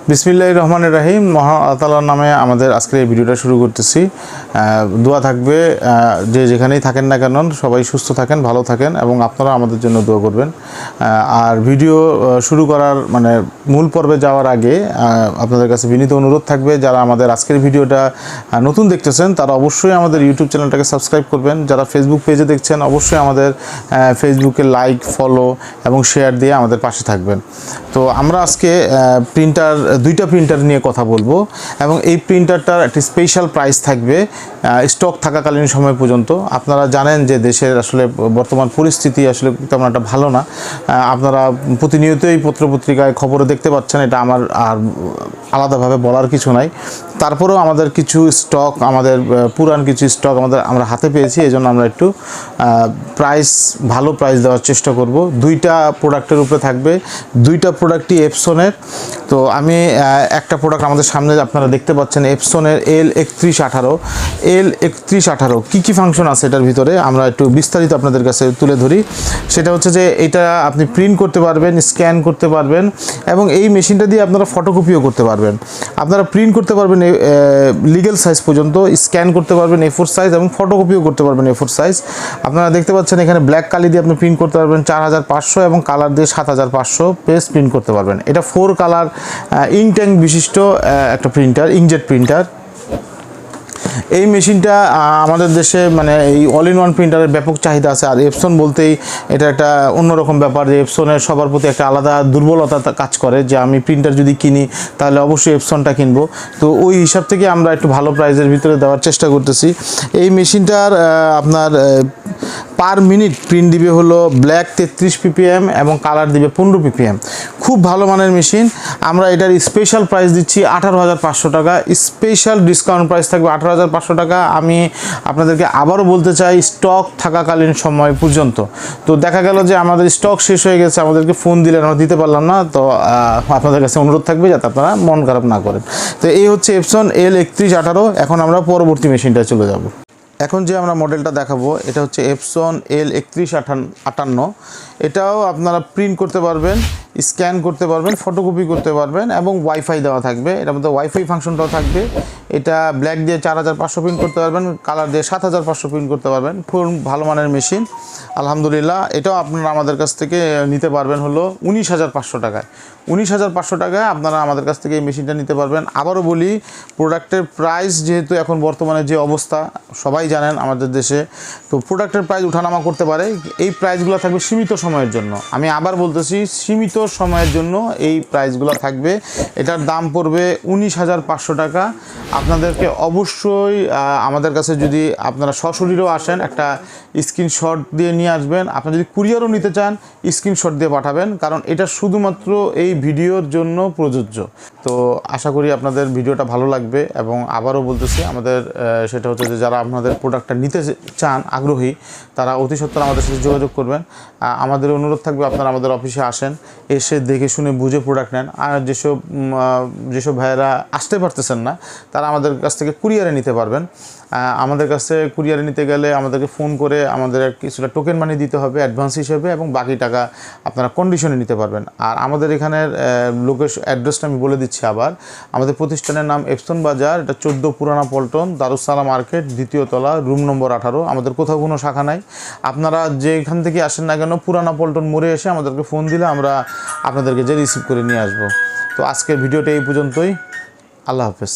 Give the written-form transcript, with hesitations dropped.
বিসমিল্লাহির রহমানির রহিম। মহান আল্লাহ তাআলার নামে আমাদের আজকের এই ভিডিওটা শুরু করতেছি। দোয়া থাকবে যে যেখানেই থাকেন না কেন সবাই সুস্থ থাকেন, ভালো থাকেন এবং আপনারা আমাদের জন্য দোয়া করবেন। আর ভিডিও শুরু করার মূল পর্বে যাওয়ার আগে আপনাদের কাছে বিনীত অনুরোধ থাকবে, যারা আমাদের আজকের ভিডিওটা নতুন দেখতেছেন তারা অবশ্যই আমাদের ইউটিউব চ্যানেলটাকে সাবস্ক্রাইব করবেন। যারা ফেসবুক পেজে দেখছেন অবশ্যই আমাদের ফেসবুকে লাইক, ফলো এবং শেয়ার দিয়ে আমাদের পাশে থাকবেন। তো আমরা আজকে দুইটা প্রিন্টার নিয়ে কথা বলবো এবং এই প্রিন্টারটার একটি স্পেশাল প্রাইস থাকবে স্টক থাকাকালীন সময় পর্যন্ত। আপনারা জানেন যে দেশের আসলে বর্তমান পরিস্থিতি আসলে তেমন একটা ভালো না। আপনারা প্রতিনিয়তই পত্রপত্রিকায় খবরে দেখতে পাচ্ছেন, এটা আমার আর আলাদাভাবে বলার কিছু নাই। তারপরেও আমাদের কিছু স্টক, আমাদের পুরান কিছু স্টক আমরা হাতে পেয়েছি, এই জন্য আমরা একটু ভালো প্রাইস দেওয়ার চেষ্টা করব। দুইটা প্রোডাক্টের উপরে থাকবে, দুইটা প্রোডাক্টই এপসনের। তো আমি একটা প্রোডাক্ট আমাদের সামনে আপনারা দেখতে পাচ্ছেন, এপসনের L3118 কী ফাংশন আছে এটার ভিতরে আমরা একটু বিস্তারিত আপনাদের কাছে তুলে ধরি। সেটা হচ্ছে যে এটা আপনি প্রিন্ট করতে পারবেন, স্ক্যান করতে পারবেন এবং এই মেশিনটা দিয়ে আপনারা ফটোকপিও করতে পারবেন। আপনারা প্রিন্ট করতে পারবেন লিগ্যাল সাইজ পর্যন্ত, স্ক্যান করতে পারবেন A4 সাইজ এবং ফটোকপিও করতে পারবেন A4 সাইজ। আপনারা দেখতে পাচ্ছেন এখানে ব্ল্যাক কালি দিয়ে আপনি প্রিন্ট করতে পারবেন 4500 এবং কালার দিয়ে 7500 পেজ প্রিন্ট করতে পারবেন। এটা 4 কালার ইঙ্ক ট্যাঙ্ক বিশিষ্ট একটা প্রিন্টার, ইঙ্কজেট প্রিন্টার। এই মেশিনটা আমাদের দেশে এই অল ইন ওয়ান প্রিন্টারের ব্যাপক চাহিদা আছে। আর এপসন বলতেই এটা একটা অন্যরকম ব্যাপার, যে এপসনের সবার প্রতি একটা আলাদা দুর্বলতা কাজ করে, যে আমি প্রিন্টার যদি কিনি তাহলে অবশ্যই এপসনটা কিনবো। তো ওই হিসাব থেকে আমরা একটু ভালো প্রাইসের ভিতরে দেওয়ার চেষ্টা করতেছি। এই মেশিনটার আপনার পার মিনিট প্রিন্ট দিবে হলো ব্ল্যাক 33 ppm এবং কালার দিবে 15 ppm। খুব ভালো মানের মেশিন। আমরা এটার স্পেশাল প্রাইস দিচ্ছি 18,500 টাকা। স্পেশাল ডিসকাউন্ট প্রাইস থাকবে 18,500 টাকা। আমি আপনাদেরকে আবারও বলতে চাই, স্টক থাকাকালীন সময় পর্যন্ত। তো দেখা গেল যে আমাদের স্টক শেষ হয়ে গেছে, আমাদেরকে ফোন দিলেন, আমরা দিতে পারলাম না। তো আপনাদের কাছে অনুরোধ থাকবে যাতে আপনারা মন খারাপ না করেন। তো এই হচ্ছে এপসন L3118। এখন আমরা পরবর্তী মেশিনটা চলে যাব। এখন যে আমরা মডেলটা দেখাবো এটা হচ্ছে এপসন L3158। এটাও আপনারা প্রিন্ট করতে পারবেন, স্ক্যান করতে পারবেন, ফটোকপি করতে পারবেন এবং ওয়াইফাই দেওয়া থাকবে। এটার মধ্যে ওয়াইফাই ফাংশনটাও থাকবে। এটা ব্ল্যাক দিয়ে 4500 প্রিন্ট করতে পারবেন, কালার দিয়ে 7500 প্রিন্ট করতে পারবেন। খুব ভালো মানের মেশিন আলহামদুলিল্লাহ। এটাও আপনারা আমাদের কাছ থেকে নিতে পারবেন হলো 19,500 টাকায়। 19,500 টাকায় আপনারা আমাদের কাছ থেকে এই মেশিনটা নিতে পারবেন। আবারও বলি, প্রোডাক্টের প্রাইস যেহেতু এখন বর্তমানে যে অবস্থা সবাই জানেন আমাদের দেশে, তো প্রোডাক্টের প্রাইস উঠানামা করতে পারে। এই প্রাইসগুলো থাকবে সীমিত সময়ের জন্য। আমি আবার বলতেছি, সীমিত সময়ের জন্য এই প্রাইসগুলো থাকবে। এটার দাম পড়বে 19,500 টাকা। আপনাদেরকে অবশ্যই আমাদের কাছে যদি আপনারা সশরীরেও আসেন, একটা স্ক্রিনশট দিয়ে নিয়ে আসবেন। আপনারা যদি কুরিয়ারও নিতে চান স্ক্রিনশট দিয়ে পাঠাবেন, কারণ এটা শুধুমাত্র এই ভিডিওর জন্য প্রযোজ্য। তো আশা করি আপনাদের ভিডিওটা ভালো লাগবে। এবং আবারও বলতেছি, আমাদের সেটা হচ্ছে যে যারা আপনাদের প্রোডাক্টটা নিতে চান, আগ্রহী, তারা অতি সত্বর আমাদের সাথে যোগাযোগ করবেন। আমাদের অনুরোধ থাকবে আপনারা আমাদের অফিসে আসেন, এসে দেখে শুনে বুঝে প্রোডাক্ট নেন। আর যেসব ভাইয়েরা আসতে পারতেছেন না তারা আমাদের কাছ থেকে কুরিয়ারে নিতে পারবেন। আমাদের কাছে কুরিয়ারে নিতে গেলে আমাদেরকে ফোন করে আমাদের কিছুটা টোকেন মানি দিতে হবে অ্যাডভান্স হিসেবে, এবং বাকি টাকা আপনারা কন্ডিশনে নিতে পারবেন। আর আমাদের এখানের অ্যাড্রেসটা আমি বলে দিচ্ছি আবার। আমাদের প্রতিষ্ঠানের নাম এপসন বাজার, এটা 14 পুরানা পল্টন, দারুসালাম মার্কেট, 2য় তলা, রুম নম্বর 18। আমাদের কোথাও কোনো শাখা নাই। আপনারা যেখান থেকে আসেন না কেন পুরানা পল্টন মোড়ে এসে আমাদেরকে ফোন দিলে আমরা আপনাদেরকে রিসিভ করে নিয়ে আসবো। তো আজকের ভিডিওটা এই পর্যন্তই। আল্লাহ হাফেজ।